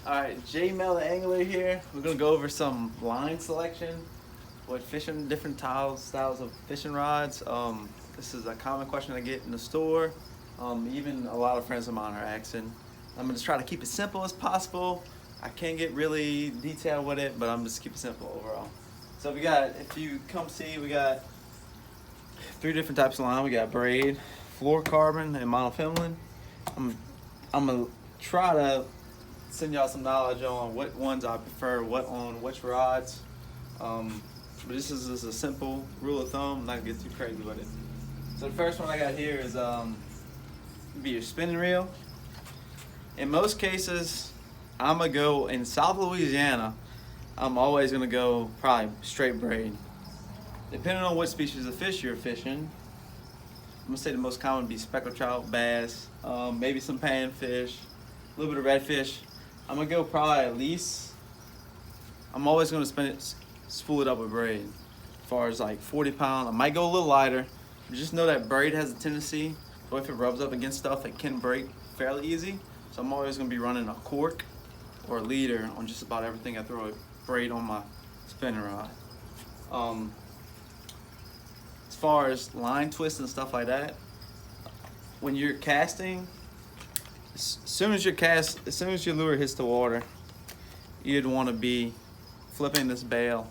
Alright, JMel the angler here. We're gonna go over some line selection, what fishing, different styles of fishing rods. This is a common question I get in the store. Even a lot of friends of mine are asking. I'm gonna try to keep it simple as possible. I can't get really detailed with it, but I'm just keep it simple overall. So we got, if you come see, we got 3 different types of line. We got braid, fluorocarbon, and monofilament. I'm gonna try to send y'all some knowledge on what ones I prefer, what on which rods. But this is just a simple rule of thumb. I'm not gonna get too crazy with it. So the first one I got here is be your spinning reel. In most cases, I'm gonna go in South Louisiana. I'm always gonna go probably straight braid. Depending on what species of fish you're fishing, I'm gonna say the most common would be speckled trout, bass, maybe some panfish, a little bit of redfish. I'm gonna go probably at least, I'm always gonna spool it up with braid. As far as like 40 pound, I might go a little lighter. But just know that braid has a tendency, so if it rubs up against stuff, it can break fairly easy. So I'm always gonna be running a cork or a leader on just about everything I throw a braid on my spinning rod. As far as line twists and stuff like that, when you're casting, as soon as your lure hits the water, you'd want to be flipping this bail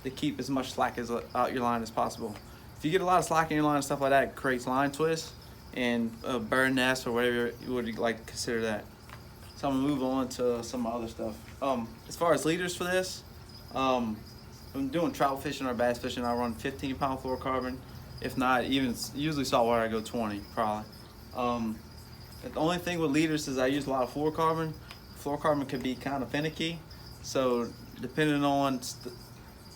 to keep as much slack out your line as possible. If you get a lot of slack in your line and stuff like that, it creates line twists and a bird nest or whatever you would like to consider that. So I'm gonna move on to some other stuff. As far as leaders for this, I'm doing trout fishing or bass fishing. I run 15 pound fluorocarbon. If not, even usually saltwater, I go 20 probably. The only thing with leaders is I use a lot of fluorocarbon. Fluorocarbon can be kind of finicky, so depending on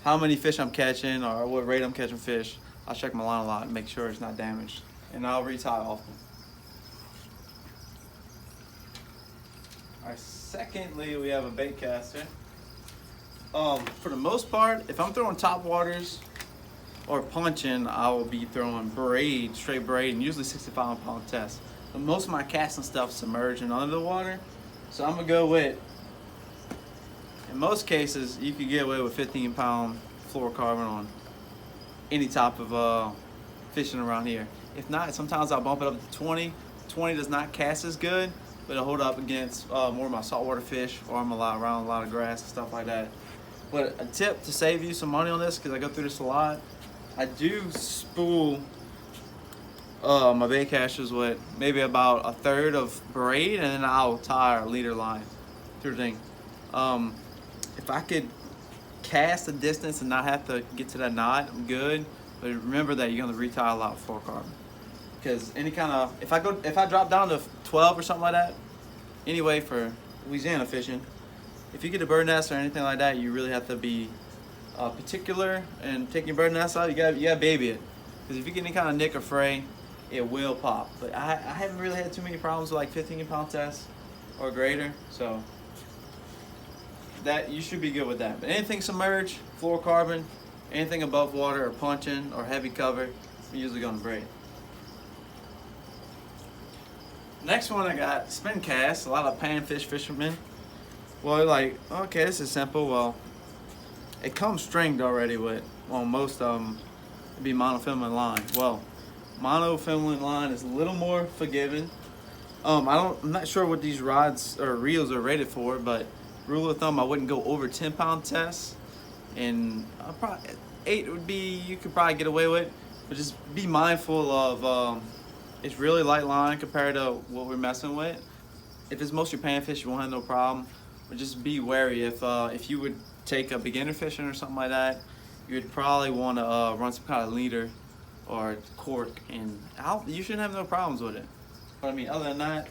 how many fish I'm catching or what rate I'm catching fish, I'll check my line a lot and make sure it's not damaged, and I'll retie often. Alright, secondly, we have a Baitcaster. For the most part, if I'm throwing top waters or punching, I will be throwing braid, straight braid, and usually 65 pound test. But most of my casting stuff is submerged and under the water, so I'm gonna go with, in most cases, you can get away with 15 pound fluorocarbon on any type of fishing around here. If not, sometimes I'll bump it up to 20. 20 does not cast as good, but it'll hold up against more of my saltwater fish, or I'm around a lot of grass and stuff like that. But a tip to save you some money on this, because I go through this a lot, I do spool my baitcasters with maybe about a third of braid, and then I'll tie a leader line through the thing. If I could cast a distance and not have to get to that knot, I'm good. But remember that you're gonna retie a lot of fluorocarbon, because any kind of, if I drop down to 12 or something like that, anyway, for Louisiana fishing, if you get a bird nest or anything like that, you really have to be particular and taking your bird nest out. You gotta baby it, because if you get any kind of nick or fray, it will pop. But I haven't really had too many problems with like 15 pound tests or greater, so that you should be good with that. But anything submerged, fluorocarbon, anything above water or punching or heavy cover, I'm usually gonna braid. Next one I got Spincast. A lot of panfish fishermen, well, they're like, okay, this is simple. Well, it comes stringed already with, well, most of them it'd be monofilament line. Well, monofilament line is a little more forgiving. I'm not sure what these rods or reels are rated for, but rule of thumb, I wouldn't go over 10 pound tests, and probably 8 would be, you could probably get away with. But just be mindful of it's really light line compared to what we're messing with. If it's mostly panfish, you won't have no problem. But just be wary if you would take a beginner fishing or something like that, you would probably want to run some kind of leader or cork, and you shouldn't have no problems with it. But I mean, other than that,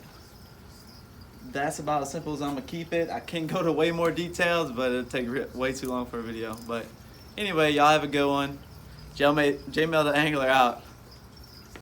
that's about as simple as I'm gonna keep it. I can go to way more details, but it'll take way too long for a video. But anyway, y'all have a good one. JMel the Angler out.